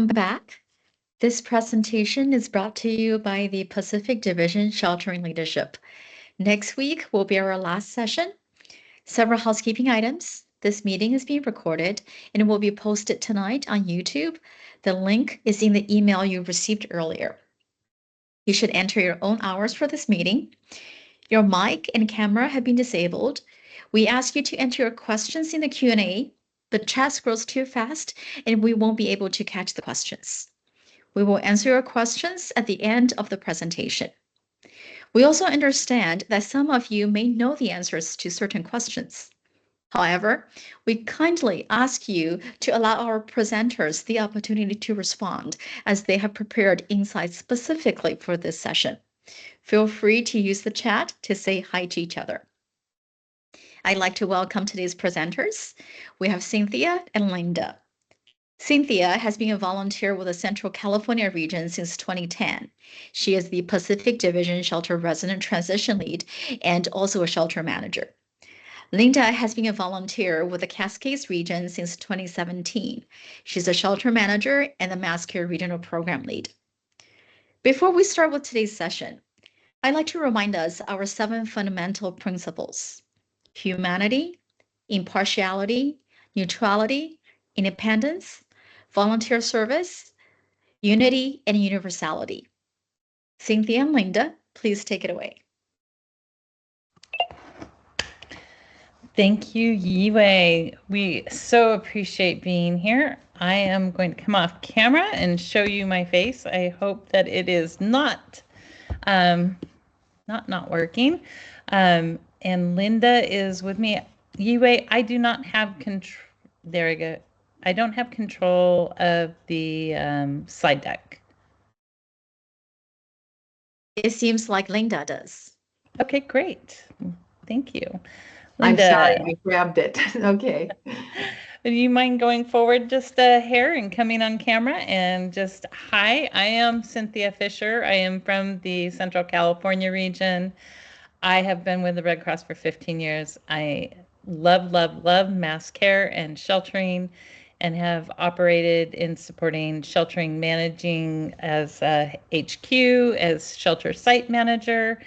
Back. This presentation is brought to you by the Pacific Division Sheltering Leadership. Next week will be our last session. Several housekeeping items. This meeting is being recorded and will be posted tonight on YouTube. The link is in the email you received earlier. You should enter your own hours for this meeting. Your mic and camera have been disabled. We ask you to enter your questions in the Q&A. The chat scrolls too fast and we won't be able to catch the questions. We will answer your questions at the end of the presentation. We also understand that some of you may know the answers to certain questions. However, we kindly ask you to allow our presenters the opportunity to respond as they have prepared insights specifically for this session. Feel free to use the chat to say hi to each other. I'd like to welcome today's presenters. We have Cynthia and Linda. Cynthia has been a volunteer with the Central California region since 2010. She is the Pacific Division Shelter Resident Transition Lead and also a shelter manager. Linda has been a volunteer with the Cascades region since 2017. She's a shelter manager and the Mass Care Regional Program Lead. Before we start with today's session, I'd like to remind us our 7 fundamental principles: humanity, impartiality, neutrality, independence, volunteer service, unity, and universality. Cynthia and Linda, please take it away. Thank you, Yiwei. We so appreciate being here. I am going to come off camera and show you my face. I hope that it is not working. And Linda is with me. Yiwei, I do not have control. There we go. I don't have control of the slide deck. It seems like Linda does. Okay, great. Thank you. Linda. I'm sorry, I grabbed it. Okay. Do you mind going forward just a hair and coming on camera and just, hi, I am Cynthia Fisher. I am from the Central California region. I have been with the Red Cross for 15 years. I love mass care and sheltering, and have operated in supporting sheltering, managing as a HQ, as shelter site manager,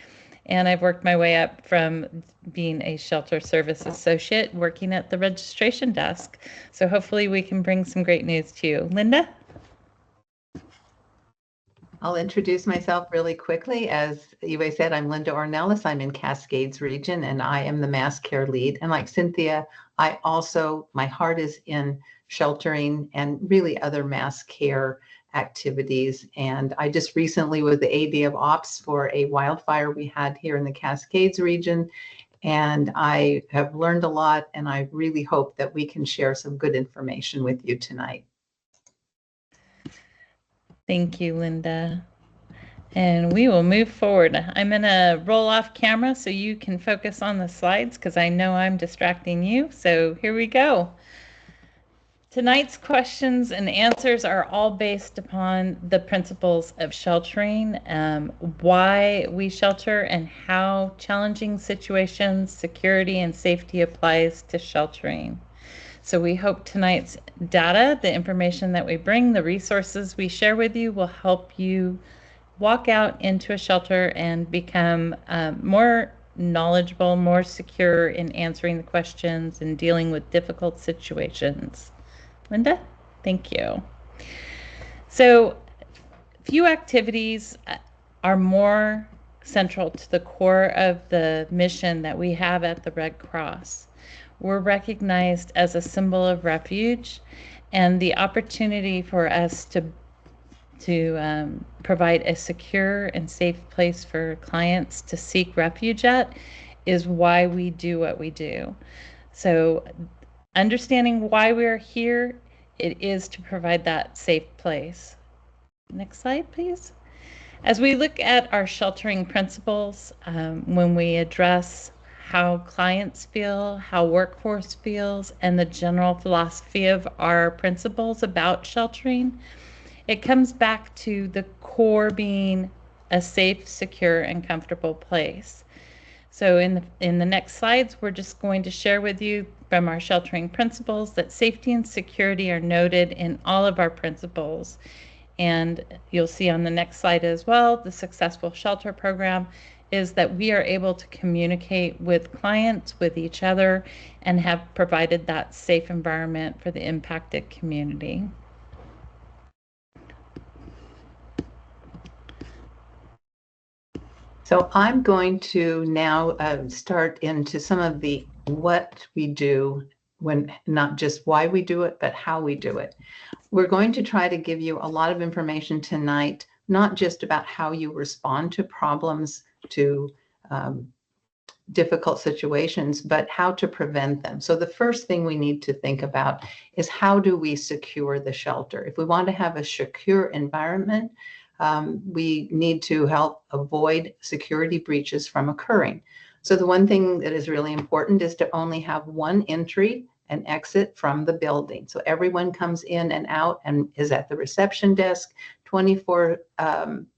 and I've worked my way up from being a shelter service associate working at the registration desk. So hopefully we can bring some great news to you. Linda? I'll introduce myself really quickly. As Yiwei said, I'm Linda Ornelas. I'm in Cascades region and I am the mass care lead. And like Cynthia, my heart is in sheltering and really other mass care activities. And I just recently was the AD of Ops for a wildfire we had here in the Cascades region. And I have learned a lot, and I really hope that we can share some good information with you tonight. Thank you, Linda. And we will move forward. I'm going to roll off camera so you can focus on the slides because I know I'm distracting you. So here we go. Tonight's questions and answers are all based upon the principles of sheltering, why we shelter, and how challenging situations, security, and safety applies to sheltering. So we hope tonight's data, the information that we bring, the resources we share with you will help you walk out into a shelter and become more knowledgeable, more secure in answering the questions and dealing with difficult situations. Linda, thank you. So few activities are more central to the core of the mission that we have at the Red Cross. We're recognized as a symbol of refuge, and the opportunity for us to provide a secure and safe place for clients to seek refuge at is why we do what we do. So understanding why we're here, it is to provide that safe place. Next slide, please. As we look at our sheltering principles, when we address how clients feel, how workforce feels, and the general philosophy of our principles about sheltering, it comes back to the core being a safe, secure, and comfortable place. So in the next slides, we're just going to share with you from our sheltering principles that safety and security are noted in all of our principles. And you'll see on the next slide as well, the successful shelter program is that we are able to communicate with clients, with each other, and have provided that safe environment for the impacted community. So I'm going to now start into some of the what we do, when not just why we do it, but how we do it. We're going to try to give you a lot of information tonight, not just about how you respond to problems, to difficult situations, but how to prevent them. So the first thing we need to think about is, how do we secure the shelter? If we want to have a secure environment, we need to help avoid security breaches from occurring. So the one thing that is really important is to only have one entry and exit from the building. So everyone comes in and out and is at the reception desk 24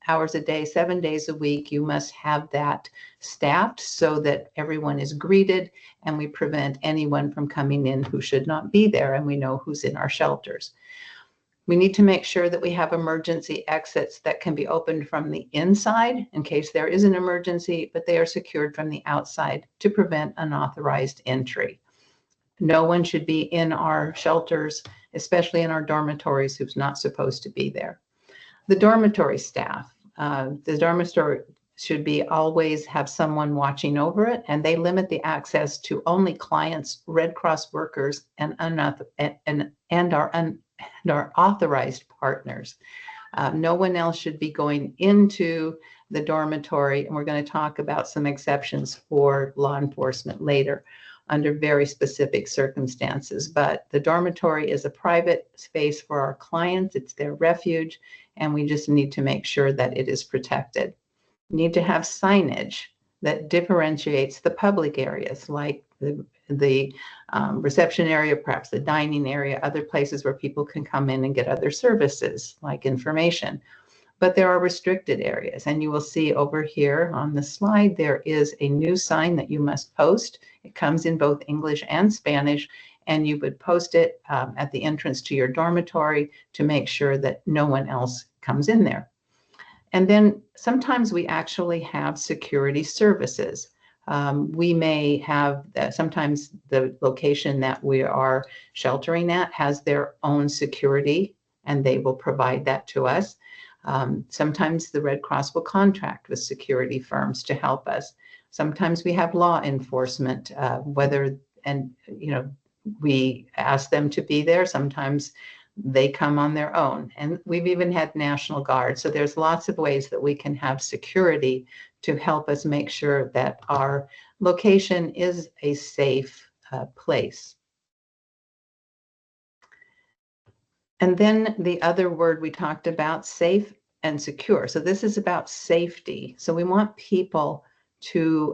hours a day, 7 days a week. You must have that staffed so that everyone is greeted and we prevent anyone from coming in who should not be there, and we know who's in our shelters. We need to make sure that we have emergency exits that can be opened from the inside in case there is an emergency, but they are secured from the outside to prevent unauthorized entry. No one should be in our shelters, especially in our dormitories, who's not supposed to be there. The dormitory staff, the dormitory should be always have someone watching over it, and they limit the access to only clients, Red Cross workers, and our authorized partners. No one else should be going into the dormitory, and we're going to talk about some exceptions for law enforcement later under very specific circumstances. But the dormitory is a private space for our clients. It's their refuge, and we just need to make sure that it is protected. We need to have signage that differentiates the public areas, like the reception area, perhaps the dining area, other places where people can come in and get other services like information. But there are restricted areas, and you will see over here on the slide, there is a new sign that you must post. It comes in both English and Spanish, and you would post it at the entrance to your dormitory to make sure that no one else comes in there. And then sometimes we actually have security services. We may have, sometimes the location that we are sheltering at has their own security, and they will provide that to us. Sometimes the Red Cross will contract with security firms to help us. Sometimes we have law enforcement, we ask them to be there. Sometimes they come on their own. And we've even had National Guard. So there's lots of ways that we can have security to help us make sure that our location is a safe place. And then the other word we talked about, safe and secure. So this is about safety. So we want people to,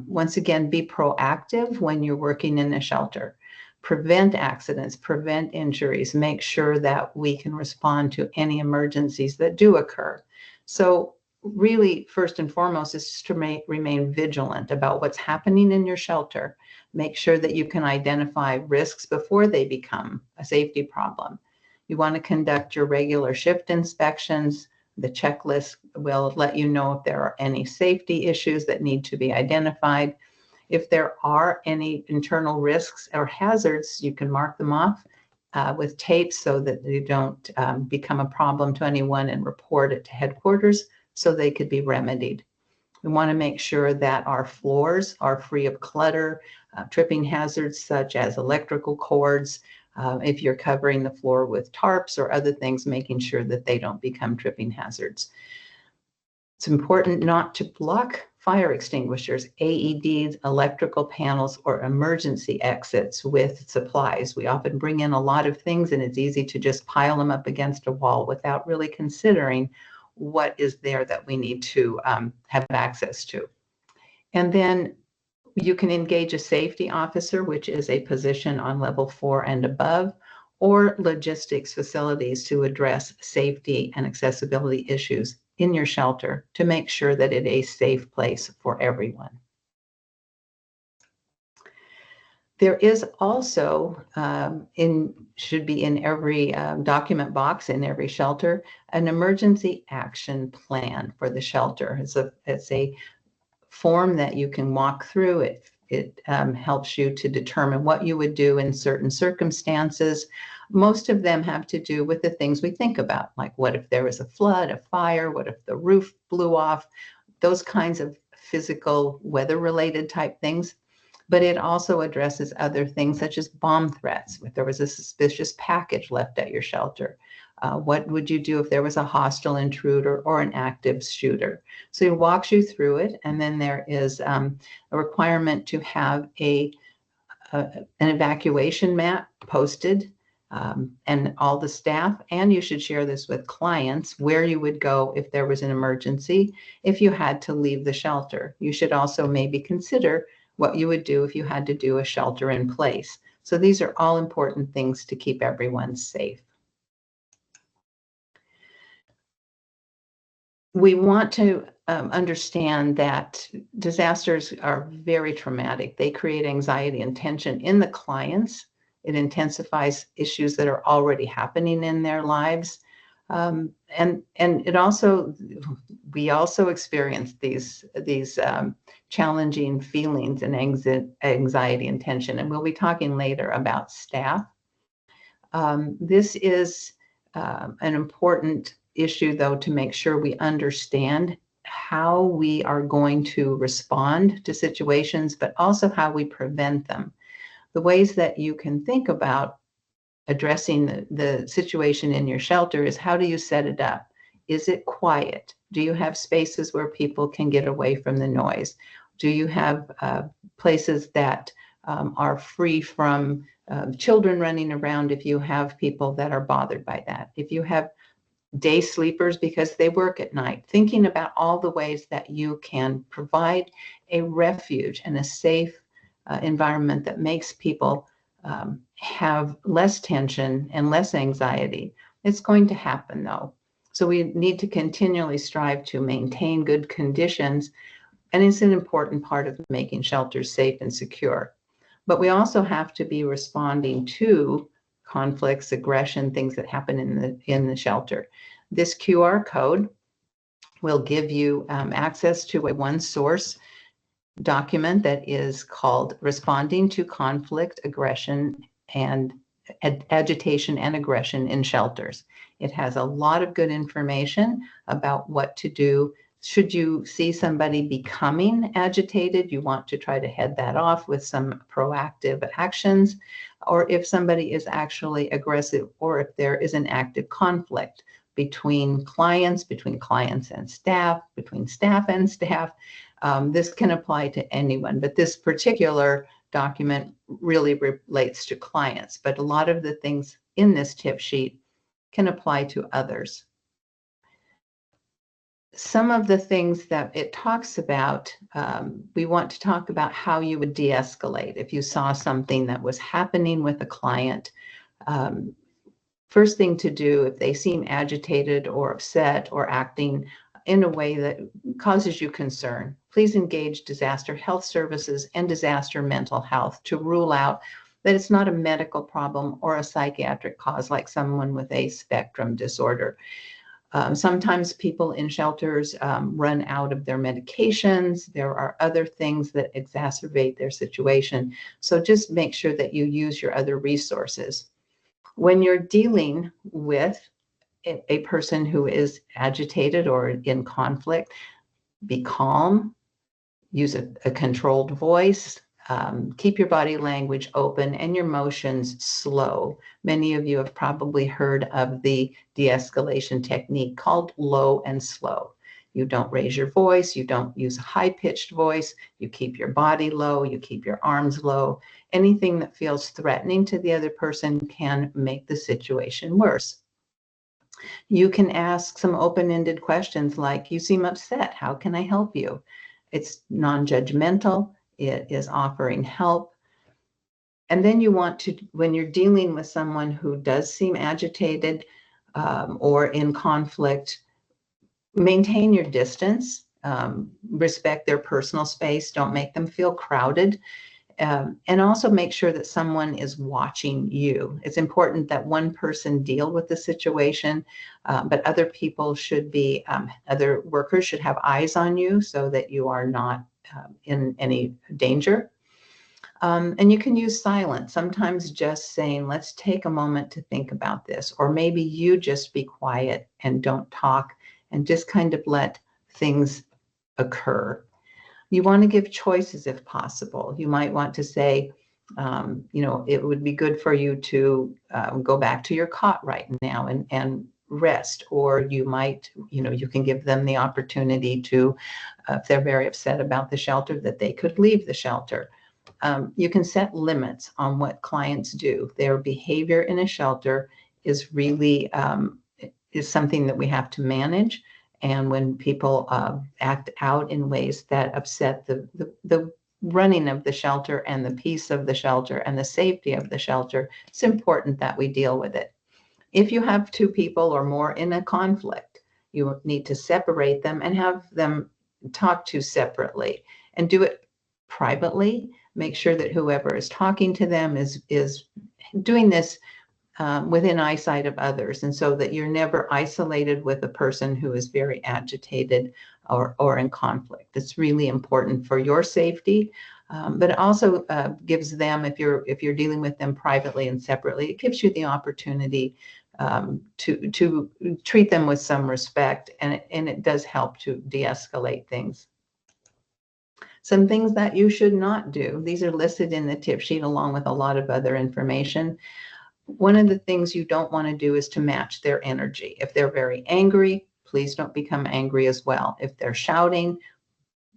once again, be proactive when you're working in a shelter. Prevent accidents, prevent injuries, make sure that we can respond to any emergencies that do occur. So really, first and foremost, is to remain vigilant about what's happening in your shelter. Make sure that you can identify risks before they become a safety problem. You want to conduct your regular shift inspections. The checklist will let you know if there are any safety issues that need to be identified. If there are any internal risks or hazards, you can mark them off with tape so that they don't become a problem to anyone, and report it to headquarters so they could be remedied. We want to make sure that our floors are free of clutter, tripping hazards such as electrical cords. If you're covering the floor with tarps or other things, making sure that they don't become tripping hazards. It's important not to block fire extinguishers, AEDs, electrical panels, or emergency exits with supplies. We often bring in a lot of things, and it's easy to just pile them up against a wall without really considering what is there that we need to have access to. And then you can engage a safety officer, which is a position on level 4 and above, or logistics facilities to address safety and accessibility issues in your shelter to make sure that it is a safe place for everyone. There is also should be in every document box in every shelter an emergency action plan for the shelter. It's a form that you can walk through. It helps you to determine what you would do in certain circumstances. Most of them have to do with the things we think about, like what if there was a flood, a fire, what if the roof blew off, those kinds of physical weather-related type things. But it also addresses other things such as bomb threats. If there was a suspicious package left at your shelter, what would you do if there was a hostile intruder or an active shooter? So it walks you through it. And then there is a requirement to have an evacuation map posted, and all the staff, and you should share this with clients, where you would go if there was an emergency, if you had to leave the shelter. You should also maybe consider what you would do if you had to do a shelter in place. So these are all important things to keep everyone safe. We want to understand that disasters are very traumatic. They create anxiety and tension in the clients. It intensifies issues that are already happening in their lives. And it also, we also experience these challenging feelings and anxiety and tension. And we'll be talking later about staff. This is an important issue, though, to make sure we understand how we are going to respond to situations, but also how we prevent them. The ways that you can think about addressing the situation in your shelter is, how do you set it up? Is it quiet? Do you have spaces where people can get away from the noise? Do you have places that are free from children running around if you have people that are bothered by that? If you have day sleepers because they work at night, thinking about all the ways that you can provide a refuge and a safe environment that makes people have less tension and less anxiety. It's going to happen, though. So we need to continually strive to maintain good conditions, and it's an important part of making shelters safe and secure. But we also have to be responding to conflicts, aggression, things that happen in the shelter. This QR code will give you access to a one-source document that is called Responding to Conflict, Aggression, and Agitation and Aggression in Shelters. It has a lot of good information about what to do. Should you see somebody becoming agitated, you want to try to head that off with some proactive actions, or if somebody is actually aggressive, or if there is an active conflict between clients and staff, between staff and staff. This can apply to anyone, but this particular document really relates to clients. But a lot of the things in this tip sheet can apply to others. Some of the things that it talks about, we want to talk about how you would de-escalate if you saw something that was happening with a client. First thing to do, if they seem agitated or upset or acting in a way that causes you concern, please engage disaster health services and disaster mental health to rule out that it's not a medical problem or a psychiatric cause like someone with a spectrum disorder. Sometimes people in shelters run out of their medications. There are other things that exacerbate their situation. So just make sure that you use your other resources. When you're dealing with a person who is agitated or in conflict, be calm, use a controlled voice, keep your body language open and your motions slow. Many of you have probably heard of the de-escalation technique called low and slow. You don't raise your voice, you don't use a high-pitched voice, you keep your body low, you keep your arms low. Anything that feels threatening to the other person can make the situation worse. You can ask some open-ended questions like, you seem upset, how can I help you? It's non-judgmental, it is offering help. And then you want to, when you're dealing with someone who does seem agitated or in conflict, maintain your distance, respect their personal space, don't make them feel crowded. And also make sure that someone is watching you. It's important that one person deal with the situation, but other people should be, other workers should have eyes on you so that you are not in any danger. And you can use silence. Sometimes just saying, let's take a moment to think about this. Or maybe you just be quiet and don't talk and just kind of let things occur. You want to give choices if possible. You might want to say, it would be good for you to go back to your cot right now and rest. Or you might, you can give them the opportunity to, if they're very upset about the shelter, that they could leave the shelter. You can set limits on what clients do. Their behavior in a shelter is really is something that we have to manage. And when people act out in ways that upset the running of the shelter and the peace of the shelter and the safety of the shelter, it's important that we deal with it. If you have two people or more in a conflict, you need to separate them and have them talk to separately and do it privately. Make sure that whoever is talking to them is doing this within eyesight of others, and so that you're never isolated with a person who is very agitated or in conflict. It's really important for your safety, but it also gives them, if you're dealing with them privately and separately, it gives you the opportunity to treat them with some respect, and it does help to de-escalate things. Some things that you should not do. These are listed in the tip sheet along with a lot of other information. One of the things you don't want to do is to match their energy. If they're very angry, please don't become angry as well. If they're shouting,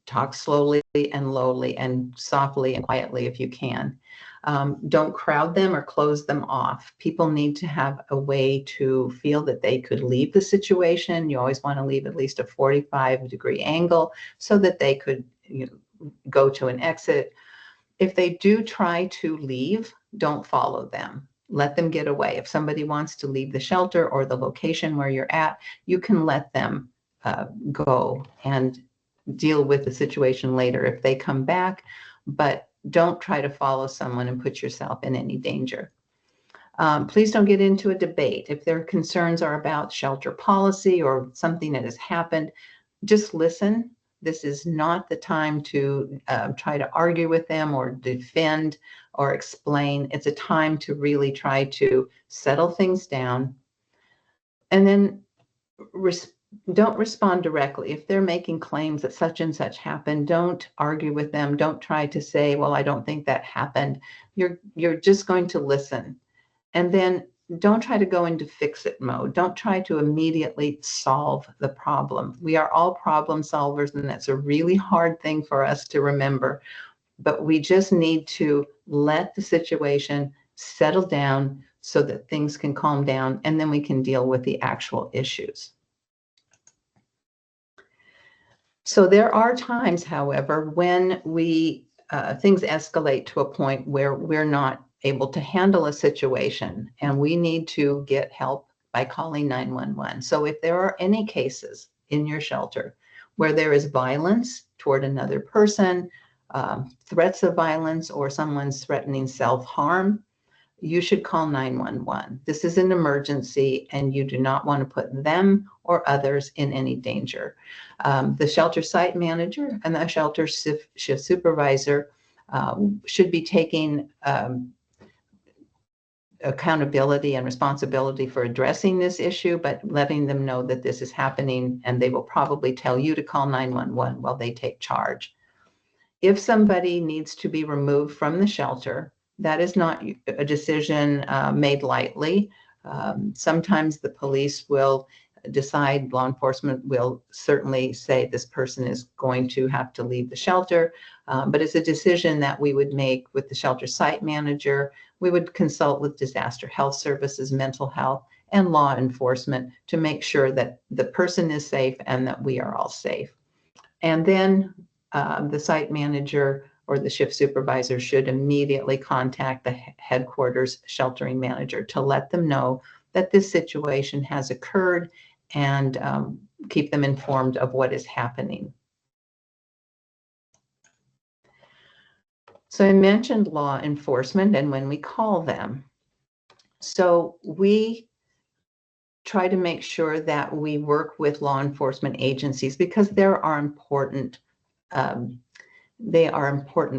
talk slowly and lowly and softly and quietly if you can. Don't crowd them or close them off. People need to have a way to feel that they could leave the situation. You always want to leave at least a 45-degree angle so that they could go to an exit. If they do try to leave, don't follow them. Let them get away. If somebody wants to leave the shelter or the location where you're at, you can let them go and deal with the situation later if they come back, but don't try to follow someone and put yourself in any danger. Please don't get into a debate. If their concerns are about shelter policy or something that has happened, just listen. This is not the time to try to argue with them or defend or explain. It's a time to really try to settle things down. And then don't respond directly. If they're making claims that such and such happened, don't argue with them. Don't try to say, well, I don't think that happened. You're just going to listen. And then don't try to go into fix-it mode. Don't try to immediately solve the problem. We are all problem solvers, and that's a really hard thing for us to remember. But we just need to let the situation settle down so that things can calm down, and then we can deal with the actual issues. So there are times, however, when things escalate to a point where we're not able to handle a situation and we need to get help by calling 911. So if there are any cases in your shelter where there is violence toward another person, threats of violence, or someone's threatening self-harm, you should call 911. This is an emergency and you do not want to put them or others in any danger. The shelter site manager and the shelter shift supervisor should be taking accountability and responsibility for addressing this issue, but letting them know that this is happening, and they will probably tell you to call 911 while they take charge. If somebody needs to be removed from the shelter, that is not a decision made lightly. Sometimes the police will decide, law enforcement will certainly say this person is going to have to leave the shelter, but it's a decision that we would make with the shelter site manager. We would consult with disaster health services, mental health, and law enforcement to make sure that the person is safe and that we are all safe. And then the site manager or the shift supervisor should immediately contact the headquarters sheltering manager to let them know that this situation has occurred and keep them informed of what is happening. So I mentioned law enforcement and when we call them. So we try to make sure that we work with law enforcement agencies because they are important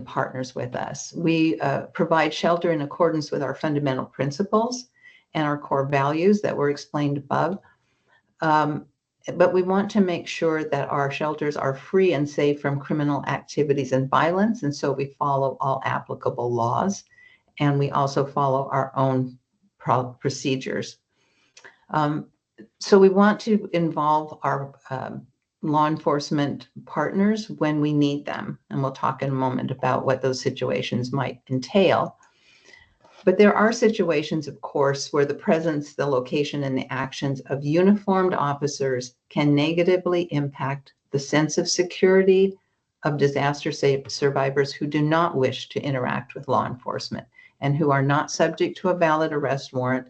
partners with us. We provide shelter in accordance with our fundamental principles and our core values that were explained above. But we want to make sure that our shelters are free and safe from criminal activities and violence. And so we follow all applicable laws, and we also follow our own procedures. So we want to involve our law enforcement partners when we need them. And we'll talk in a moment about what those situations might entail. But there are situations, of course, where the presence, the location, and the actions of uniformed officers can negatively impact the sense of security of disaster survivors who do not wish to interact with law enforcement and who are not subject to a valid arrest warrant.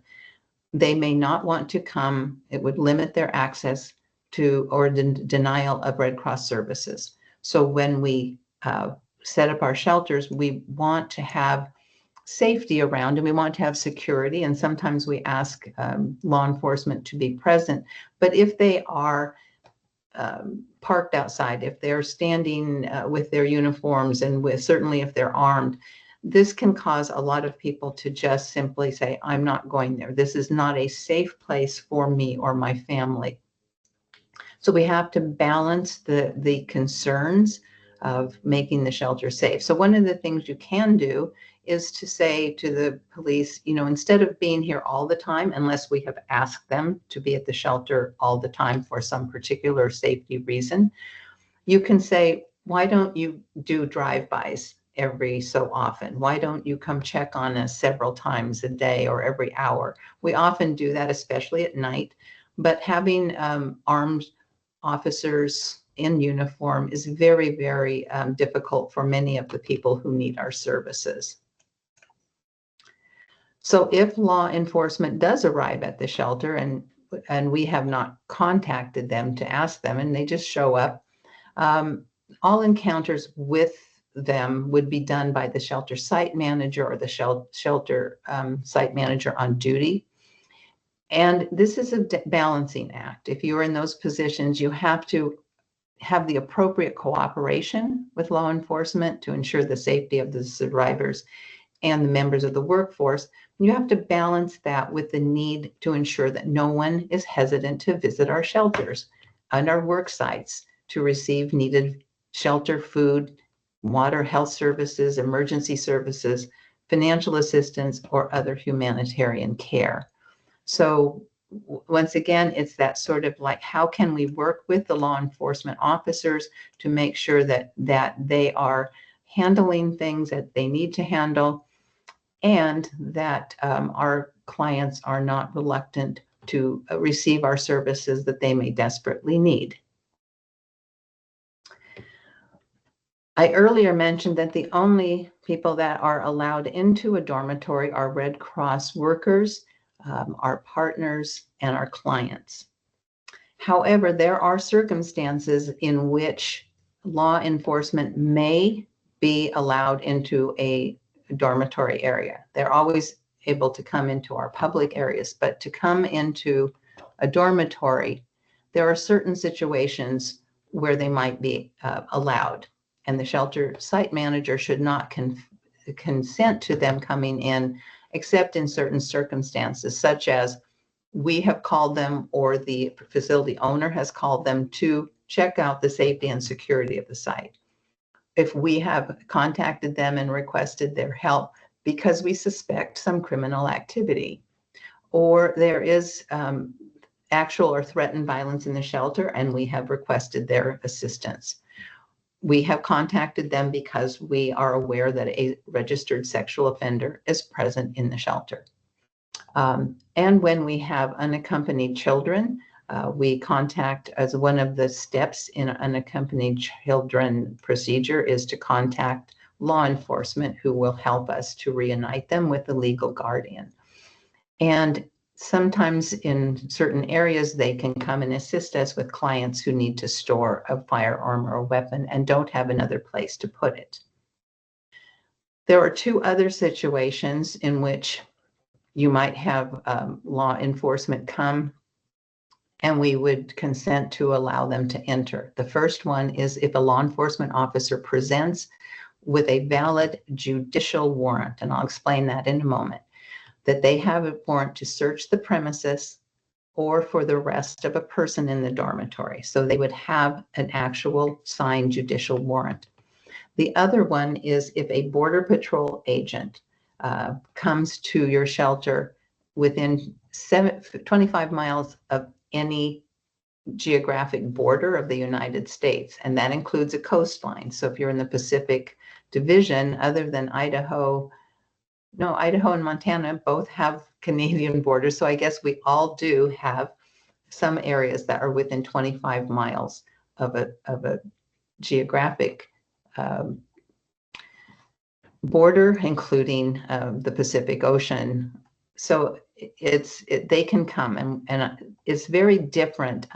They may not want to come. It would limit their access to or denial of Red Cross services. So when we set up our shelters, we want to have safety around and we want to have security. And sometimes we ask law enforcement to be present. But if they are parked outside, if they're standing with their uniforms and certainly if they're armed, this can cause a lot of people to just simply say, I'm not going there. This is not a safe place for me or my family. So we have to balance the concerns of making the shelter safe. So one of the things you can do is to say to the police, instead of being here all the time, unless we have asked them to be at the shelter all the time for some particular safety reason, you can say, why don't you do drive-bys every so often? Why don't you come check on us several times a day or every hour? We often do that, especially at night, but having armed officers in uniform is very, very difficult for many of the people who need our services. So if law enforcement does arrive at the shelter and we have not contacted them to ask them and they just show up, all encounters with them would be done by the shelter site manager or the shelter site manager on duty. And this is a balancing act. If you're in those positions, you have to have the appropriate cooperation with law enforcement to ensure the safety of the survivors and the members of the workforce. You have to balance that with the need to ensure that no one is hesitant to visit our shelters and our work sites to receive needed shelter, food, water, health services, emergency services, financial assistance, or other humanitarian care. So once again, it's that sort of like, how can we work with the law enforcement officers to make sure that they are handling things that they need to handle and that our clients are not reluctant to receive our services that they may desperately need. I earlier mentioned that the only people that are allowed into a dormitory are Red Cross workers, our partners, and our clients. However, there are circumstances in which law enforcement may be allowed into a dormitory area. They're always able to come into our public areas, but to come into a dormitory, there are certain situations where they might be allowed. And the shelter site manager should not consent to them coming in, except in certain circumstances, such as we have called them or the facility owner has called them to check out the safety and security of the site. If we have contacted them and requested their help because we suspect some criminal activity, or there is actual or threatened violence in the shelter and we have requested their assistance. We have contacted them because we are aware that a registered sexual offender is present in the shelter. And when we have unaccompanied children, we contact, as one of the steps in unaccompanied children procedure is to contact law enforcement who will help us to reunite them with the legal guardian. And sometimes in certain areas, they can come and assist us with clients who need to store a firearm or a weapon and don't have another place to put it. There are two other situations in which you might have law enforcement come and we would consent to allow them to enter. The first one is if a law enforcement officer presents with a valid judicial warrant, and I'll explain that in a moment, that they have a warrant to search the premises or for the arrest of a person in the dormitory. So they would have an actual signed judicial warrant. The other one is if a Border Patrol agent comes to your shelter within 25 miles of any geographic border of the United States, and that includes a coastline. So if you're in the Pacific Division, other than Idaho and Montana both have Canadian borders. So I guess we all do have some areas that are within 25 miles of a geographic border, including the Pacific Ocean. So they can come, and it's very different.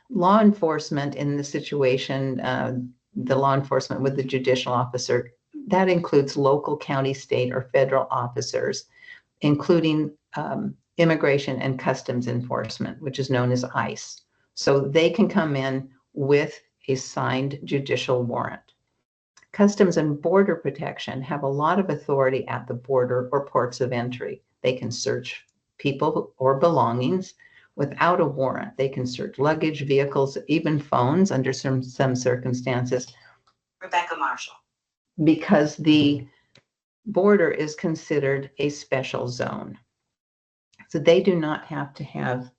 Law enforcement in the situation, the law enforcement with the judicial officer, that includes local, county, state, or federal officers, including immigration and customs enforcement, which is known as ICE. So they can come in with a signed judicial warrant. Customs and Border Protection have a lot of authority at the border or ports of entry. They can search people or belongings without a warrant. They can search luggage, vehicles, even phones under some circumstances. Rebecca Marshall. Because the border is considered a special zone. So they do not have to have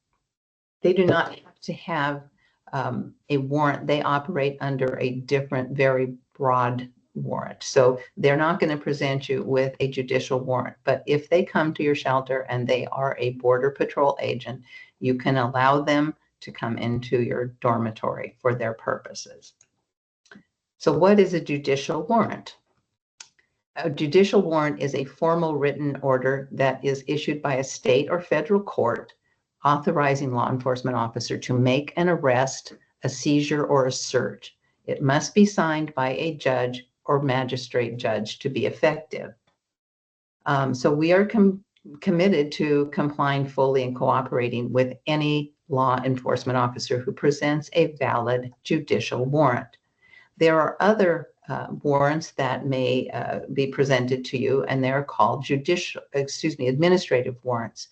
a warrant. They operate under a different, very broad warrant. So they're not going to present you with a judicial warrant. But if they come to your shelter and they are a Border Patrol agent, you can allow them to come into your dormitory for their purposes. So what is a judicial warrant? A judicial warrant is a formal written order that is issued by a state or federal court authorizing law enforcement officer to make an arrest, a seizure, or a search. It must be signed by a judge or magistrate judge to be effective. So we are committed to complying fully and cooperating with any law enforcement officer who presents a valid judicial warrant. There are other warrants that may be presented to you, and they're called administrative warrants.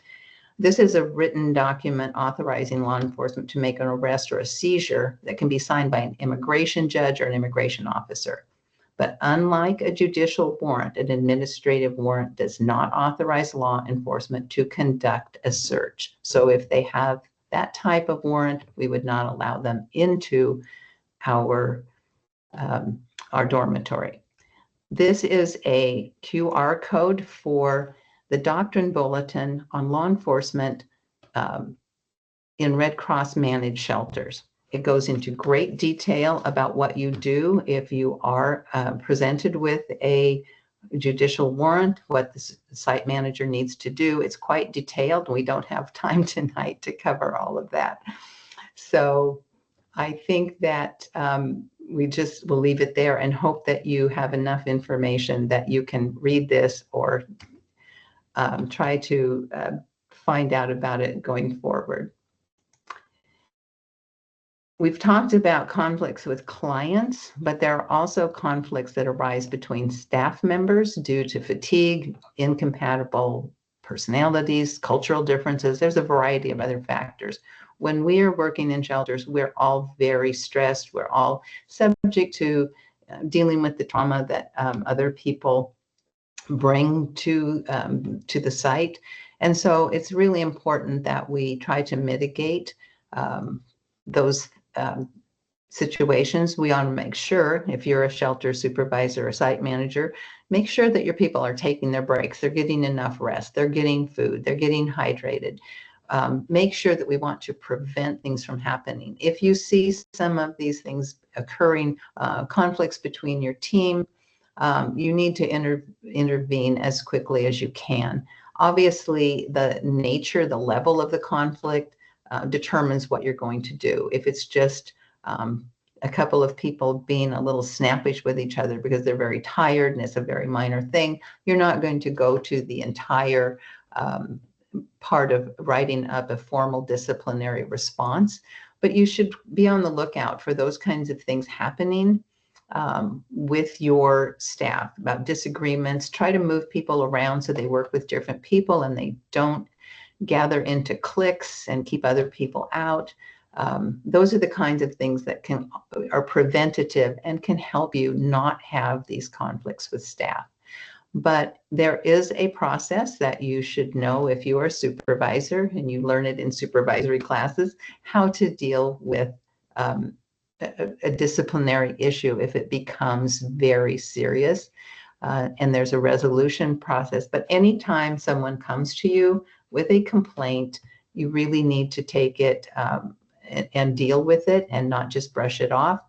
This is a written document authorizing law enforcement to make an arrest or a seizure that can be signed by an immigration judge or an immigration officer. But unlike a judicial warrant, an administrative warrant does not authorize law enforcement to conduct a search. So if they have that type of warrant, we would not allow them into our dormitory. This is a QR code for the Doctrine Bulletin on law enforcement in Red Cross managed shelters. It goes into great detail about what you do if you are presented with a judicial warrant, what the site manager needs to do. It's quite detailed. We don't have time tonight to cover all of that. So I think that we just will leave it there and hope that you have enough information that you can read this or try to find out about it going forward. We've talked about conflicts with clients, but there are also conflicts that arise between staff members due to fatigue, incompatible personalities, cultural differences. There's a variety of other factors. When we are working in shelters, we're all very stressed. We're all subject to dealing with the trauma that other people bring to the site. And so it's really important that we try to mitigate those situations. We want to make sure, if you're a shelter supervisor or site manager, make sure that your people are taking their breaks. They're getting enough rest. They're getting food. They're getting hydrated. Make sure that we want to prevent things from happening. If you see some of these things occurring, conflicts between your team, you need to intervene as quickly as you can. Obviously, the nature, the level of the conflict determines what you're going to do. If it's just a couple of people being a little snappish with each other because they're very tired and it's a very minor thing, you're not going to go to the entire part of writing up a formal disciplinary response, but you should be on the lookout for those kinds of things happening with your staff about disagreements. Try to move people around so they work with different people and they don't gather into cliques and keep other people out. Those are the kinds of things that are preventative and can help you not have these conflicts with staff. But there is a process that you should know if you are a supervisor, and you learn it in supervisory classes, how to deal with a disciplinary issue if it becomes very serious. And there's a resolution process. But anytime someone comes to you with a complaint, you really need to take it and deal with it and not just brush it off.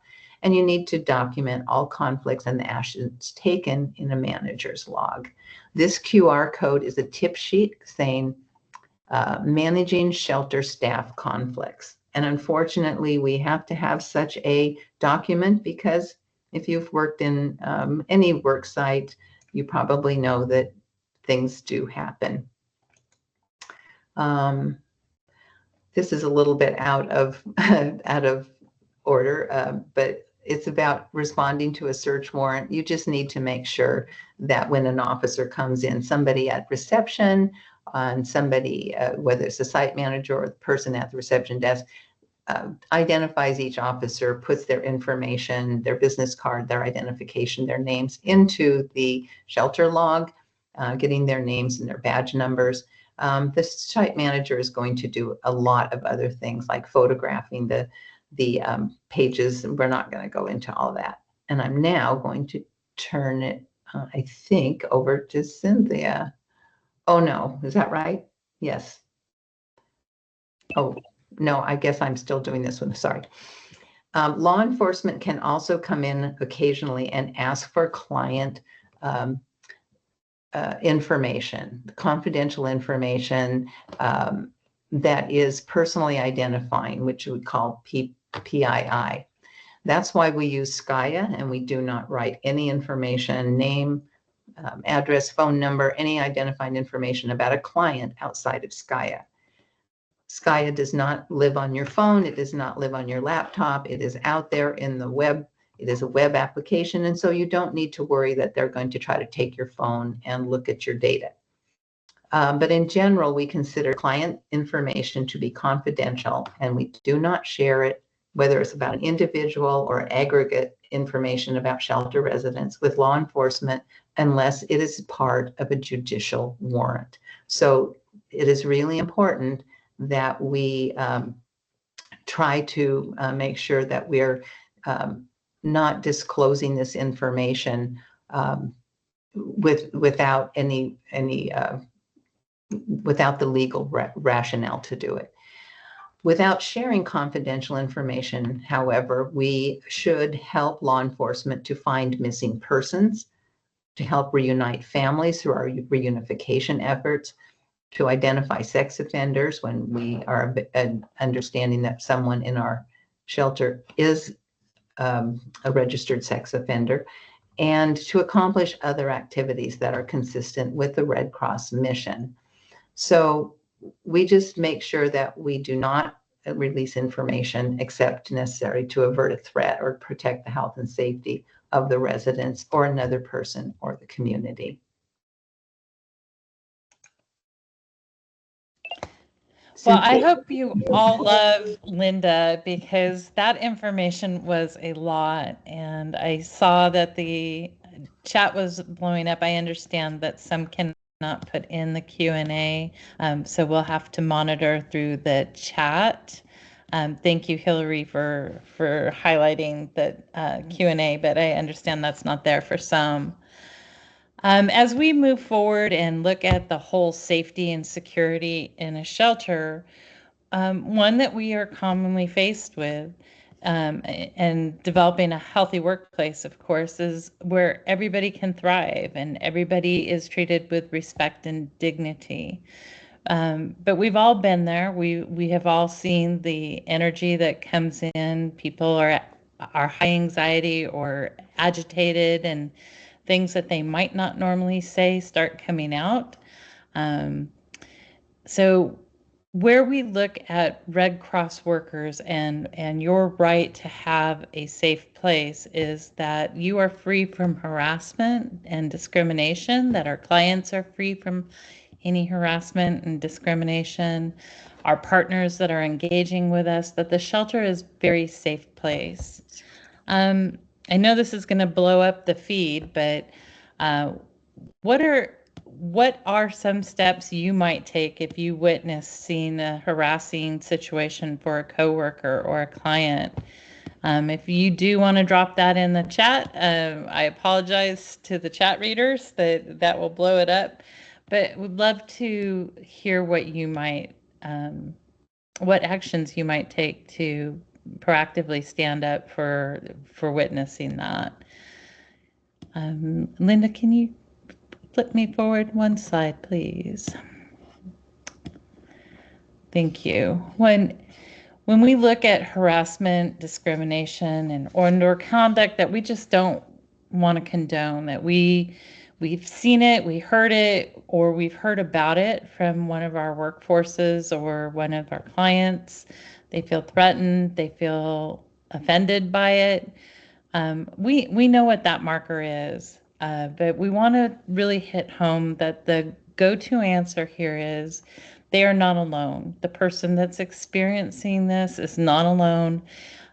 And you need to document all conflicts and the actions taken in a manager's log. This QR code is a tip sheet saying managing shelter staff conflicts. And unfortunately, we have to have such a document because if you've worked in any work site, you probably know that things do happen. This is a little bit out of order, but it's about responding to a search warrant. You just need to make sure that when an officer comes in, somebody at reception, and somebody, whether it's the site manager or the person at the reception desk, identifies each officer, puts their information, their business card, their identification, their names into the shelter log, getting their names and their badge numbers. The site manager is going to do a lot of other things like photographing the pages, and we're not going to go into all that. And I'm now going to turn it, I think, over to Cynthia. Oh, no, is that right? Yes. Oh, no, I guess I'm still doing this one, sorry. Law enforcement can also come in occasionally and ask for client information, confidential information that is personally identifying, which we call PII. That's why we use SCIA, and we do not write any information, name, address, phone number, any identifying information about a client outside of SCIA. SCIA does not live on your phone. It does not live on your laptop. It is out there in the web. It is a web application, and so you don't need to worry that they're going to try to take your phone and look at your data. But in general, we consider client information to be confidential, and we do not share it, whether it's about an individual or aggregate information about shelter residents, with law enforcement, unless it is part of a judicial warrant. So it is really important that we try to make sure that we're not disclosing this information without without the legal rationale to do it. Without sharing confidential information, however, we should help law enforcement to find missing persons, to help reunite families through our reunification efforts, to identify sex offenders when we are understanding that someone in our shelter is a registered sex offender, and to accomplish other activities that are consistent with the Red Cross mission. So we just make sure that we do not release information except necessary to avert a threat or protect the health and safety of the residents or another person or the community. Well, I hope you all love Linda, because that information was a lot, and I saw that the chat was blowing up. I understand that some cannot put in the Q&A, so we'll have to monitor through the chat. Thank you, Hillary, for highlighting the Q&A, but I understand that's not there for some. As we move forward and look at the whole safety and security in a shelter, one that we are commonly faced with, and developing a healthy workplace, of course, is where everybody can thrive and everybody is treated with respect and dignity. But we've all been there. We have all seen the energy that comes in. People are are high anxiety or agitated, and things that they might not normally say start coming out. So where we look at Red Cross workers and your right to have a safe place is that you are free from harassment and discrimination, that our clients are free from any harassment and discrimination, our partners that are engaging with us, that the shelter is a very safe place. I know this is going to blow up the feed, but what are some steps you might take if you witness seeing a harassing situation for a coworker or a client? If you do want to drop that in the chat, I apologize to the chat readers that will blow it up, but would love to hear what you might, what actions you might take to proactively stand up for witnessing that. Linda, can you flip me forward one slide, please? Thank you. When we look at harassment, discrimination, and or conduct that we just don't want to condone, that we've seen it, we heard it, or we've heard about it from one of our workforces or one of our clients, they feel threatened, they feel offended by it. We know what that marker is, but we want to really hit home that the go-to answer here is they are not alone. The person that's experiencing this is not alone.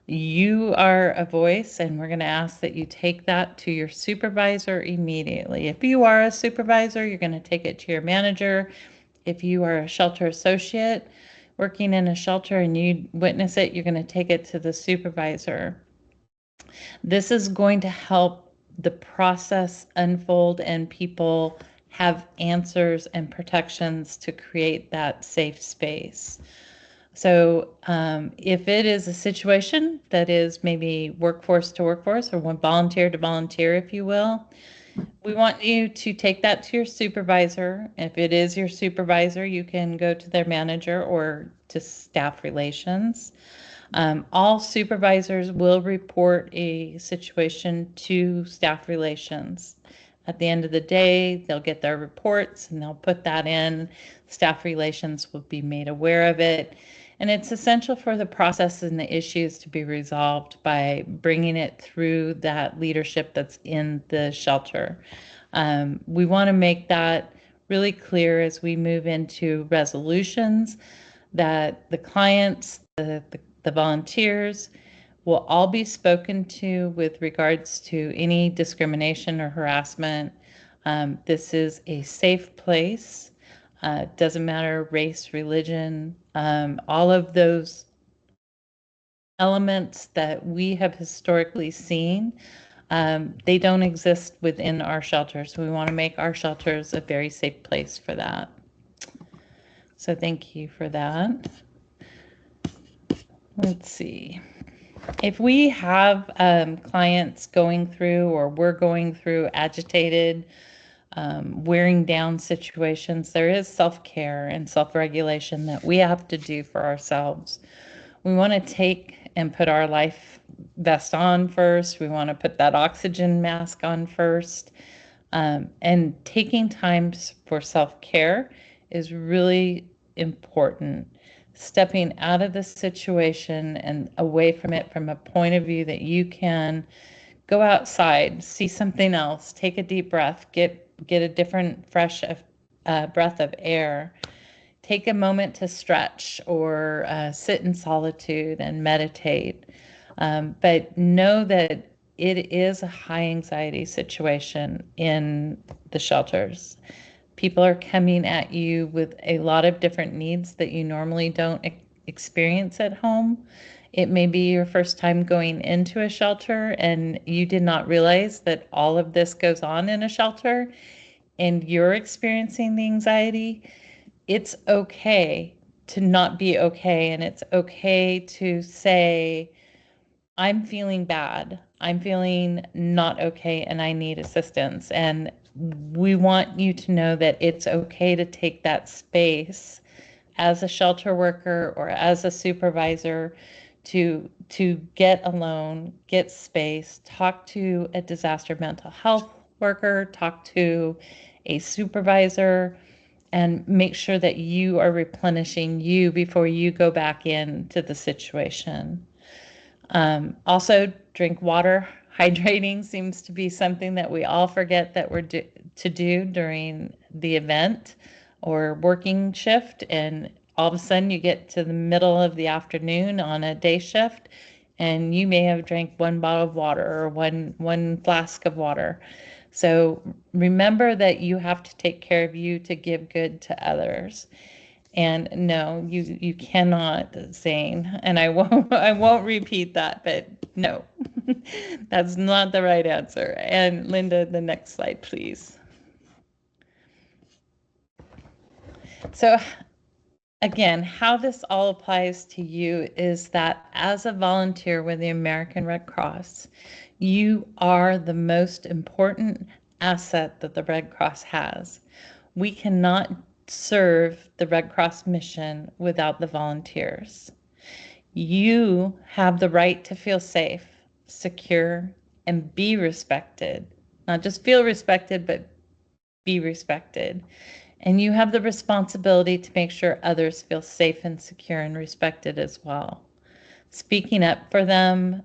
You are a voice, and we're going to ask that you take that to your supervisor immediately. If you are a supervisor, you're going to take it to your manager. If you are a shelter associate working in a shelter and you witness it, you're going to take it to the supervisor. This is going to help the process unfold and people have answers and protections to create that safe space. So if it is a situation that is maybe workforce to workforce or one volunteer to volunteer, if you will, we want you to take that to your supervisor. If it is your supervisor, you can go to their manager or to staff relations. All supervisors will report a situation to staff relations. At the end of the day, they'll get their reports and they'll put that in. Staff relations will be made aware of it. And it's essential for the process and the issues to be resolved by bringing it through that leadership that's in the shelter. We want to make that really clear as we move into resolutions, that the clients, the volunteers will all be spoken to with regards to any discrimination or harassment. This is a safe place. Doesn't matter race, religion, all of those elements that we have historically seen, they don't exist within our shelters. So we want to make our shelters a very safe place for that. So thank you for that. Let's see. If we have clients going through or we're going through agitated, wearing down situations, there is self-care and self-regulation that we have to do for ourselves. We want to take and put our life vest on first. We want to put that oxygen mask on first. And taking time for self-care is really important. Stepping out of the situation and away from it from a point of view that you can go outside, see something else, take a deep breath, get a different fresh breath of air, take a moment to stretch or sit in solitude and meditate. But know that it is a high anxiety situation in the shelters. People are coming at you with a lot of different needs that you normally don't experience at home. It may be your first time going into a shelter and you did not realize that all of this goes on in a shelter and you're experiencing the anxiety. It's okay to not be okay, and it's okay to say, I'm feeling bad. I'm feeling not okay and I need assistance. And we want you to know that it's okay to take that space as a shelter worker or as a supervisor to to get alone, get space, talk to a disaster mental health worker, talk to a supervisor, and make sure that you are replenishing you before you go back into the situation. Also, drink water. Hydrating seems to be something that we all forget that we're to do during the event or working shift, and all of a sudden you get to the middle of the afternoon on a day shift and you may have drank one bottle of water or one flask of water. So remember that you have to take care of you to give good to others. And no, you cannot, Zane, and I won't repeat that, but no, that's not the right answer. And Linda, the next slide, please. So again, how this all applies to you is that as a volunteer with the American Red Cross, you are the most important asset that the Red Cross has. We cannot serve the Red Cross mission without the volunteers. You have the right to feel safe, secure, and be respected. Not just feel respected, but be respected. And you have the responsibility to make sure others feel safe and secure and respected as well. Speaking up for them,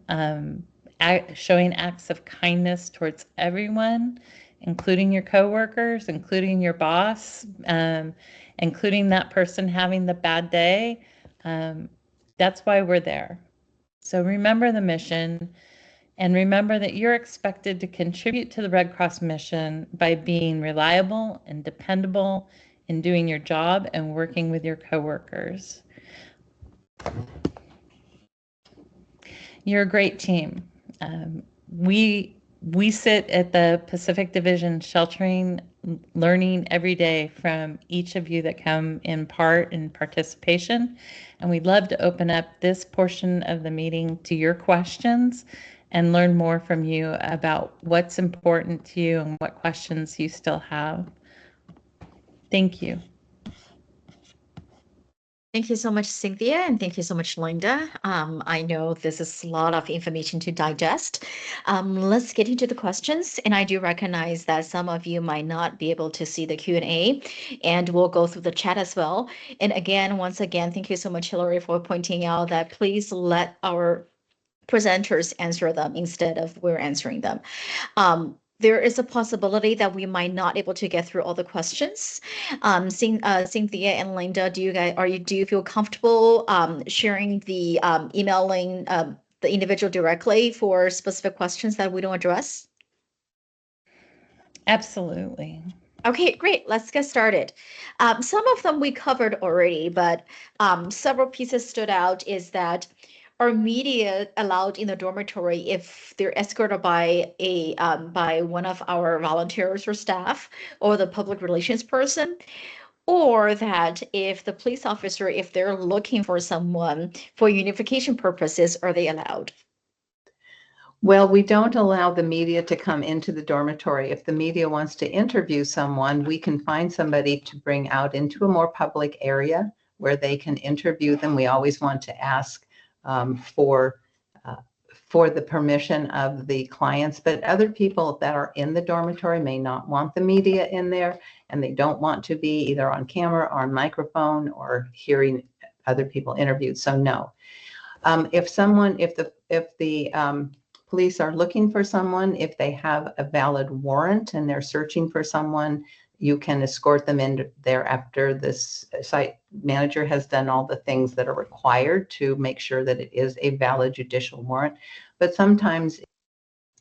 showing acts of kindness towards everyone, including your coworkers, including your boss, including that person having the bad day. That's why we're there. So remember the mission, and remember that you're expected to contribute to the Red Cross mission by being reliable and dependable in doing your job and working with your coworkers. You're a great team. We sit at the Pacific Division sheltering, learning every day from each of you that come in part and participation. And we'd love to open up this portion of the meeting to your questions and learn more from you about what's important to you and what questions you still have. Thank you. Thank you so much, Cynthia, and thank you so much, Linda. I know this is a lot of information to digest. Let's get into the questions, and I do recognize that some of you might not be able to see the Q&A, and we'll go through the chat as well. And again, once again, thank you so much, Hillary, for pointing out that please let our presenters answer them instead of we're answering them. There is a possibility that we might not able to get through all the questions. Cynthia and Linda, do you feel comfortable sharing the emailing the individual directly for specific questions that we don't address? Absolutely. Okay, great. Let's get started. Some of them we covered already, but several pieces stood out is that are media allowed in the dormitory if they're escorted by by one of our volunteers or staff or the public relations person, or that if the police officer, if they're looking for someone for unification purposes, are they allowed? Well, we don't allow the media to come into the dormitory. If the media wants to interview someone, we can find somebody to bring out into a more public area where they can interview them. We always want to ask for the permission of the clients, but other people that are in the dormitory may not want the media in there, and they don't want to be either on camera or on microphone or hearing other people interviewed. So no. If the police are looking for someone, if they have a valid warrant and they're searching for someone, you can escort them in there after this site manager has done all the things that are required to make sure that it is a valid judicial warrant. But sometimes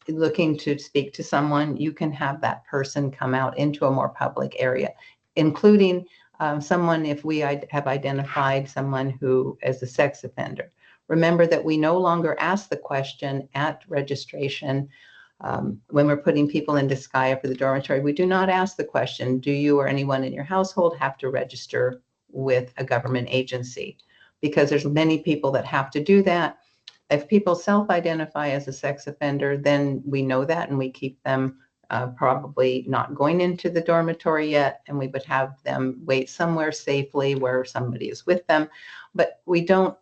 looking to speak to someone, you can have that person come out into a more public area, including someone, if we have identified someone who is a sex offender. Remember that we no longer ask the question at registration when we're putting people into SCIA for the dormitory. We do not ask the question, do you or anyone in your household have to register with a government agency? Because there's many people that have to do that. If people self-identify as a sex offender, then we know that and we keep them probably not going into the dormitory yet, and we would have them wait somewhere safely where somebody is with them. But we don't,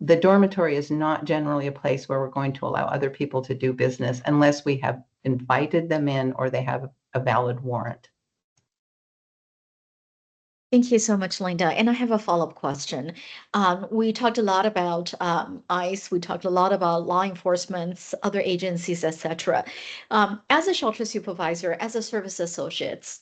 the dormitory is not generally a place where we're going to allow other people to do business unless we have invited them in or they have a valid warrant. Thank you so much, Linda. And I have a follow-up question. We talked a lot about ICE. We talked a lot about law enforcement, other agencies, etc. As a shelter supervisor, as a service associates,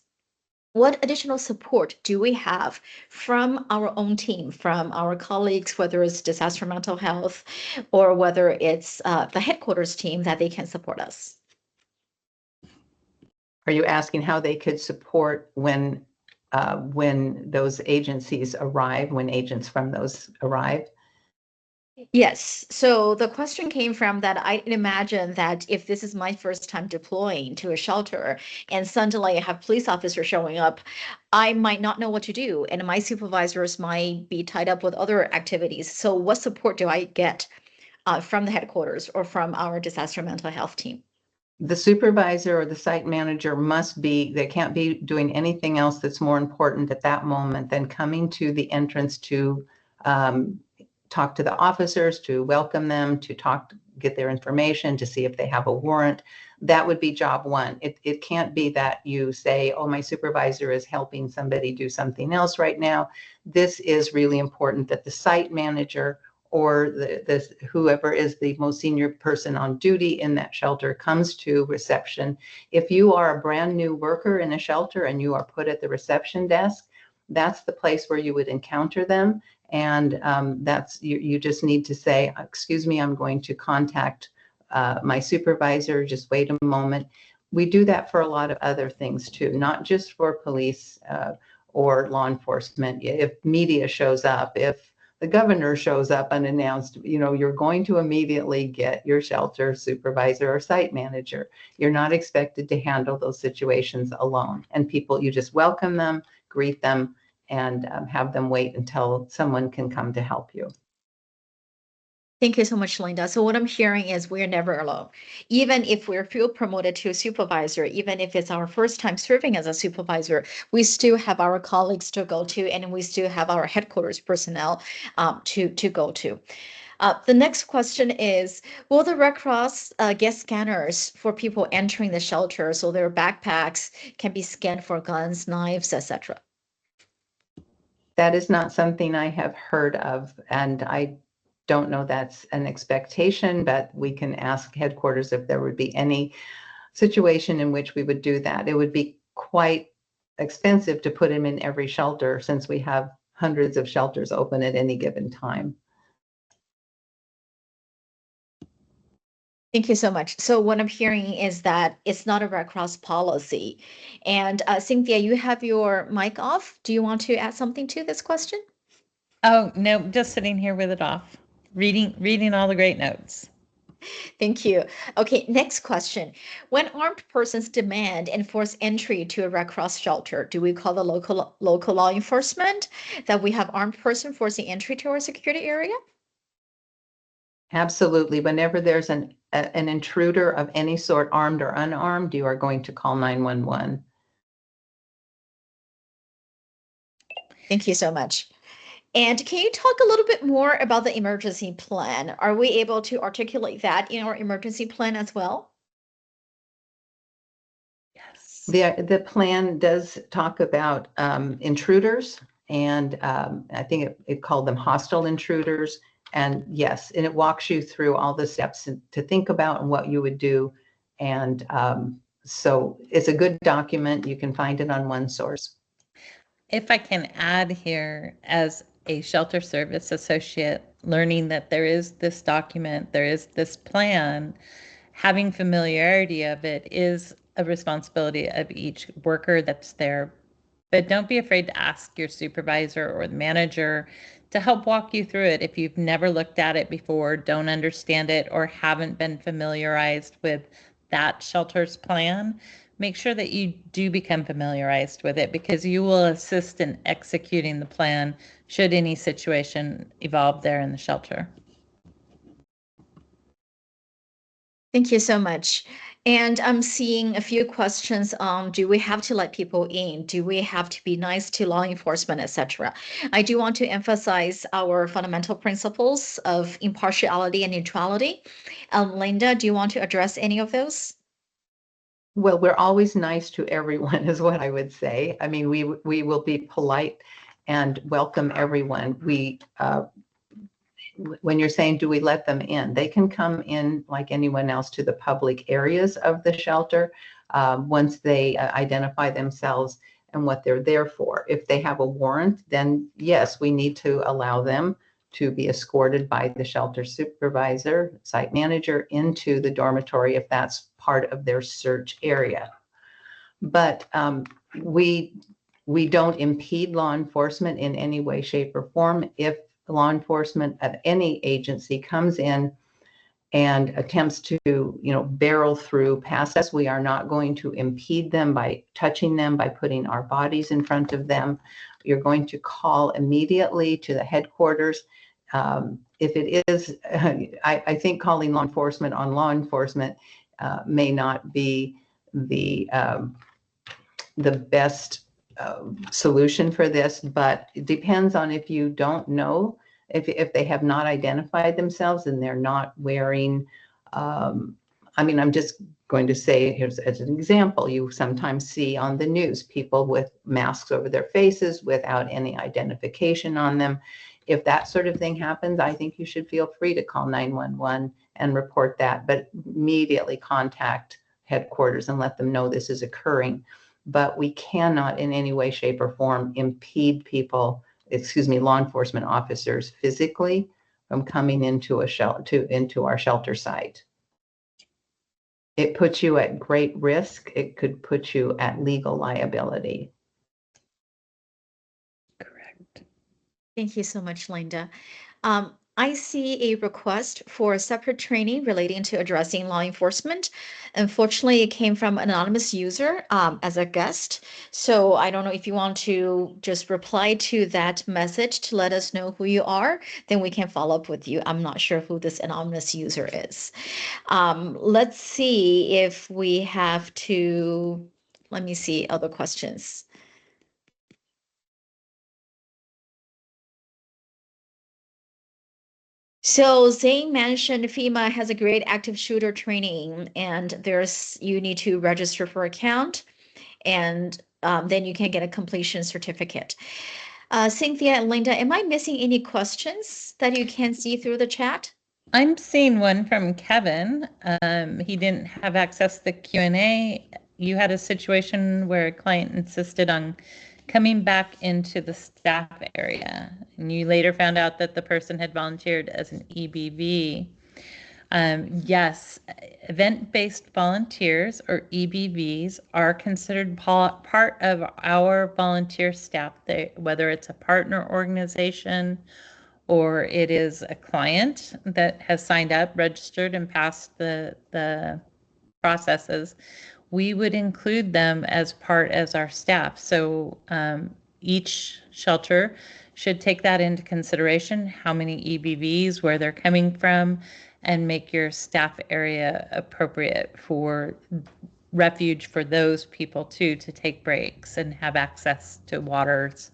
what additional support do we have from our own team, from our colleagues, whether it's disaster mental health or whether it's the headquarters team that they can support us? Are you asking how they could support when those agencies arrive, when agents from those arrive? Yes. So the question came from that I imagine that if this is my first time deploying to a shelter and suddenly I have police officers showing up, I might not know what to do, and my supervisors might be tied up with other activities. So what support do I get from the headquarters or from our disaster mental health team? The supervisor or the site manager they can't be doing anything else that's more important at that moment than coming to the entrance to talk to the officers, to welcome them, to get their information, to see if they have a warrant. That would be job one. It can't be that you say, oh, my supervisor is helping somebody do something else right now. This is really important that the site manager or whoever is the most senior person on duty in that shelter comes to reception. If you are a brand new worker in a shelter and you are put at the reception desk, that's the place where you would encounter them. And you just need to say, excuse me, I'm going to contact my supervisor, just wait a moment. We do that for a lot of other things too, not just for police or law enforcement. If media shows up, if the governor shows up unannounced, you're going to immediately get your shelter supervisor or site manager. You're not expected to handle those situations alone. And you just welcome them, greet them, and have them wait until someone can come to help you. Thank you so much, Linda. So what I'm hearing is we're never alone. Even if we're field promoted to a supervisor, even if it's our first time serving as a supervisor, we still have our colleagues to go to, and we still have our headquarters personnel to go to. The next question is, will the Red Cross get scanners for people entering the shelter so their backpacks can be scanned for guns, knives, etc.? That is not something I have heard of, and I don't know that's an expectation, but we can ask headquarters if there would be any situation in which we would do that. It would be quite expensive to put them in every shelter since we have hundreds of shelters open at any given time. Thank you so much. So what I'm hearing is that it's not a Red Cross policy. And Cynthia, you have your mic off. Do you want to add something to this question? Oh, no, just sitting here with it off, reading all the great notes. Thank you. Okay, next question. When armed persons demand and force entry to a Red Cross shelter, do we call the local law enforcement that we have armed person forcing entry to our security area? Absolutely. Whenever there's an intruder of any sort, armed or unarmed, you are going to call 911. Thank you so much. And can you talk a little bit more about the emergency plan? Are we able to articulate that in our emergency plan as well? Yes. The plan does talk about intruders, and I think it called them hostile intruders. And yes, and it walks you through all the steps to think about and what you would do. And so it's a good document. You can find it on one source. If I can add here, as a shelter service associate, learning that there is this document, there is this plan, having familiarity of it is a responsibility of each worker that's there. But don't be afraid to ask your supervisor or the manager to help walk you through it if you've never looked at it before, don't understand it, or haven't been familiarized with that shelter's plan. Make sure that you do become familiarized with it, because you will assist in executing the plan should any situation evolve there in the shelter. Thank you so much. And I'm seeing a few questions on, do we have to let people in? Do we have to be nice to law enforcement, etc.? I do want to emphasize our fundamental principles of impartiality and neutrality. Linda, do you want to address any of those? Well, we're always nice to everyone is what I would say. I mean, we will be polite and welcome everyone. When you're saying, do we let them in? They can come in like anyone else to the public areas of the shelter once they identify themselves and what they're there for. If they have a warrant, then yes, we need to allow them to be escorted by the shelter supervisor, site manager into the dormitory if that's part of their search area. But we don't impede law enforcement in any way, shape, or form. If law enforcement of any agency comes in and attempts to, barrel through past us, we are not going to impede them by touching them, by putting our bodies in front of them. You're going to call immediately to the headquarters. If it is, I think calling law enforcement on law enforcement may not be the best solution for this, but it depends on if you don't know, if they have not identified themselves and they're not wearing, I'm just going to say, here's as an example, you sometimes see on the news people with masks over their faces without any identification on them. If that sort of thing happens, I think you should feel free to call 911 and report that, but immediately contact headquarters and let them know this is occurring. But we cannot in any way, shape, or form impede people, law enforcement officers physically from coming into into our shelter site. It puts you at great risk. It could put you at legal liability. Correct. Thank you so much, Linda. I see a request for a separate training relating to addressing law enforcement. Unfortunately, it came from an anonymous user as a guest. So I don't know if you want to just reply to that message to let us know who you are, then we can follow up with you. I'm not sure who this anonymous user is. Let's see if we have to, let me see other questions. So Zane mentioned FEMA has a great active shooter training, and you need to register for account, and then you can get a completion certificate. Cynthia and Linda, am I missing any questions that you can see through the chat? I'm seeing one from Kevin. He didn't have access to the Q&A. You had a situation where a client insisted on coming back into the staff area, and you later found out that the person had volunteered as an EBV. Yes, event-based volunteers, or EBVs, are considered part of our volunteer staff, whether it's a partner organization or it is a client that has signed up, registered, and passed the processes. We would include them as part as our staff. So each shelter should take that into consideration, how many EBVs, where they're coming from, and make your staff area appropriate for refuge for those people too, to take breaks and have access to waters,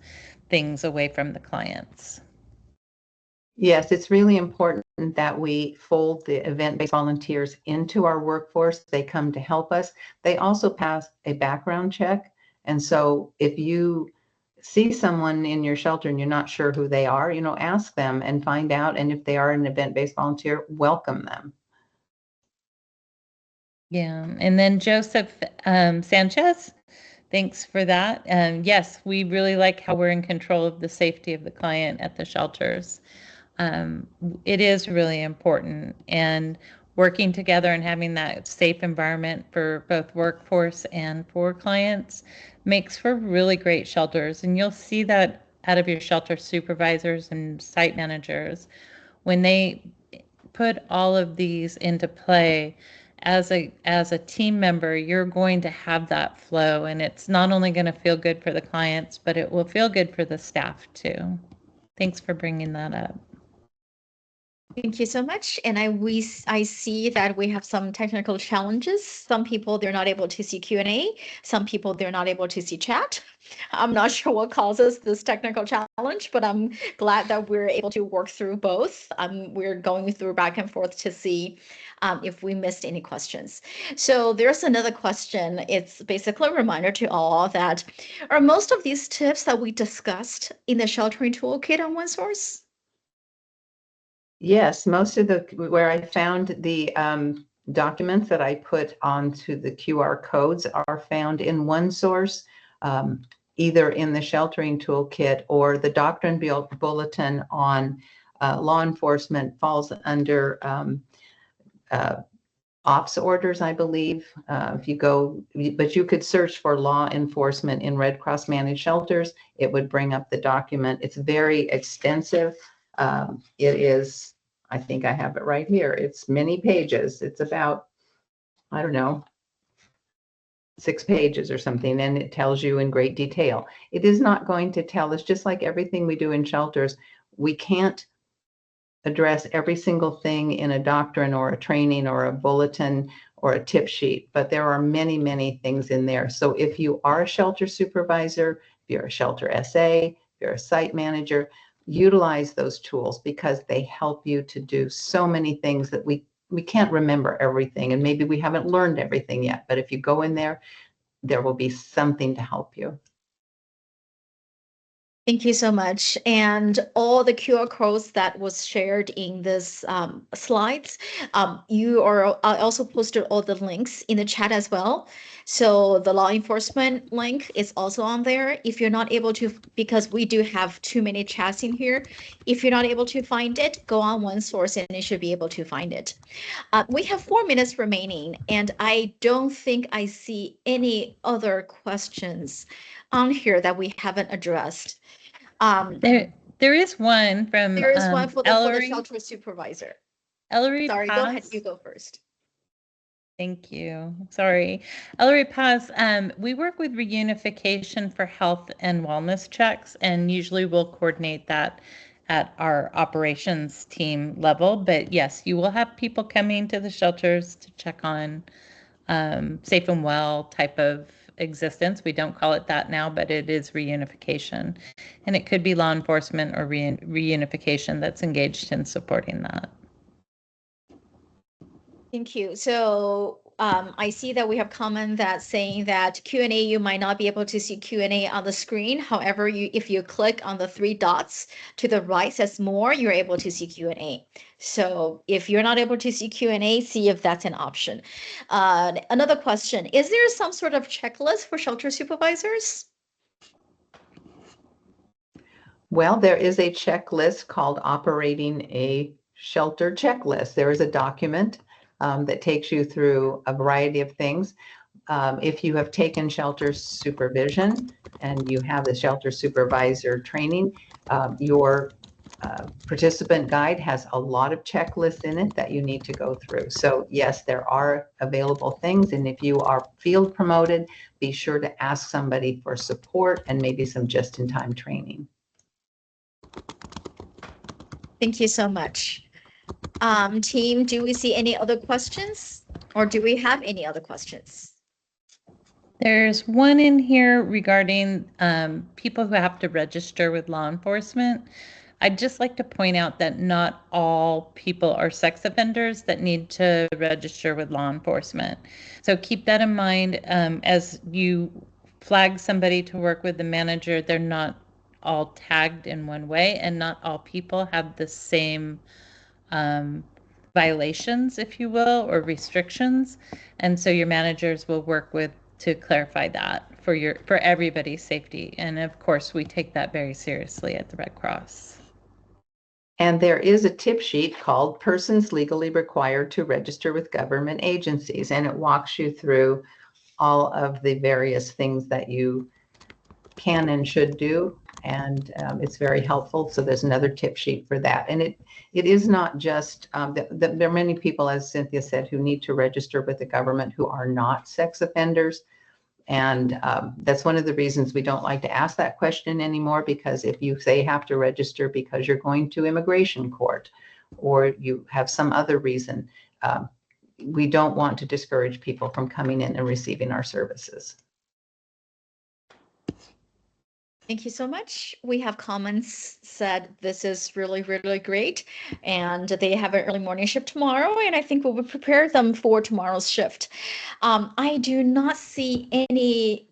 things away from the clients. Yes, it's really important that we fold the event-based volunteers into our workforce. They come to help us. They also pass a background check. And so if you see someone in your shelter and you're not sure who they are, ask them and find out. And if they are an event-based volunteer, welcome them. Yeah, and then Joseph Sanchez, thanks for that. Yes, we really like how we're in control of the safety of the client at the shelters. It is really important, and working together and having that safe environment for both workforce and for clients makes for really great shelters. And you'll see that out of your shelter supervisors and site managers when they put all of these into play. As a team member, you're going to have that flow, and it's not only going to feel good for the clients, but it will feel good for the staff too. Thanks for bringing that up. Thank you so much. And I see that we have some technical challenges. Some people, they're not able to see Q&A. Some people, they're not able to see chat. I'm not sure what causes this technical challenge, but I'm glad that we're able to work through both. We're going through back and forth to see if we missed any questions. So there's another question. It's basically a reminder to all that are most of these tips that we discussed in the sheltering toolkit on OneSource? Yes, most of where I found the documents that I put onto the QR codes are found in OneSource, either in the sheltering toolkit or the doctrine bulletin on law enforcement falls under ops orders, I believe. If you go, but you could search for law enforcement in Red Cross managed shelters, it would bring up the document. It's very extensive. It is, I think I have it right here. It's many pages. It's about, I don't know, 6 pages or something, and it tells you in great detail. It is not going to tell us, just like everything we do in shelters, we can't address every single thing in a doctrine or a training or a bulletin or a tip sheet, but there are many, many things in there. So if you are a shelter supervisor, if you're a shelter SA, if you're a site manager, utilize those tools because they help you to do so many things that we can't remember everything, and maybe we haven't learned everything yet, but if you go in there, there will be something to help you. Thank you so much. And all the QR codes that was shared in this slides, I also posted all the links in the chat as well. So the law enforcement link is also on there. If you're not able to, because we do have too many chats in here, if you're not able to find it, go on OneSource and you should be able to find it. We have 4 minutes remaining, and I don't think I see any other questions on here that we haven't addressed. There is one from There is one for the Ellery. shelter supervisor. Ellery Sorry, Paz. go ahead. You go first. Thank you. Sorry. Ellery Paz, we work with reunification for health and wellness checks, and usually we'll coordinate that at our operations team level. But yes, you will have people coming to the shelters to check on safe and well type of existence. We don't call it that now, but it is reunification. And it could be law enforcement or reunification that's engaged in supporting that. Thank you. So I see that we have comment that saying that Q&A, you might not be able to see Q&A on the screen. However, if you click on the 3 dots to the right says more, you're able to see Q&A. So if you're not able to see Q&A, see if that's an option. Another question, is there some sort of checklist for shelter supervisors? Well, there is a checklist called Operating a Shelter Checklist. There is a document that takes you through a variety of things. If you have taken shelter supervision and you have the shelter supervisor training, your participant guide has a lot of checklists in it that you need to go through. So yes, there are available things. And if you are field promoted, be sure to ask somebody for support and maybe some just-in-time training. Thank you so much. Team, do we see any other questions, or do we have any other questions? There's one in here regarding people who have to register with law enforcement. I'd just like to point out that not all people are sex offenders that need to register with law enforcement. So keep that in mind as you flag somebody to work with the manager. They're not all tagged in one way, and not all people have the same violations, if you will, or restrictions. And so your managers will work with to clarify that for everybody's safety. And of course, we take that very seriously at the Red Cross. And there is a tip sheet called Persons Legally Required to Register with Government Agencies, and it walks you through all of the various things that you can and should do, and it's very helpful. So there's another tip sheet for that. And it is not just, there are many people, as Cynthia said, who need to register with the government who are not sex offenders. And that's one of the reasons we don't like to ask that question anymore, because if you say you have to register because you're going to immigration court or you have some other reason, we don't want to discourage people from coming in and receiving our services. Thank you so much. We have comments said this is really, really great. And they have an early morning shift tomorrow. And I think we will prepare them for tomorrow's shift. I do not see any.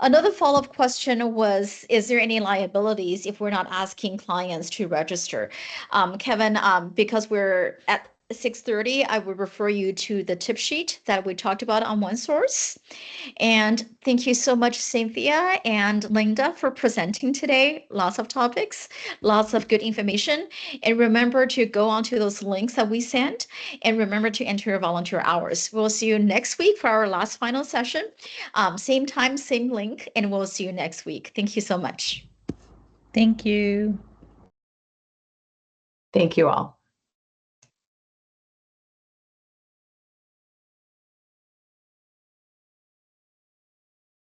Another follow-up question was, is there any liabilities if we're not asking clients to register? Kevin, because we're at 6:30, I would refer you to the tip sheet that we talked about on OneSource. And thank you so much, Cynthia and Linda, for presenting today. Lots of topics, lots of good information. And remember to go onto those links that we sent, and remember to enter your volunteer hours. We'll see you next week for our last final session. Same time, same link, and we'll see you next week. Thank you so much. Thank you. Thank you all.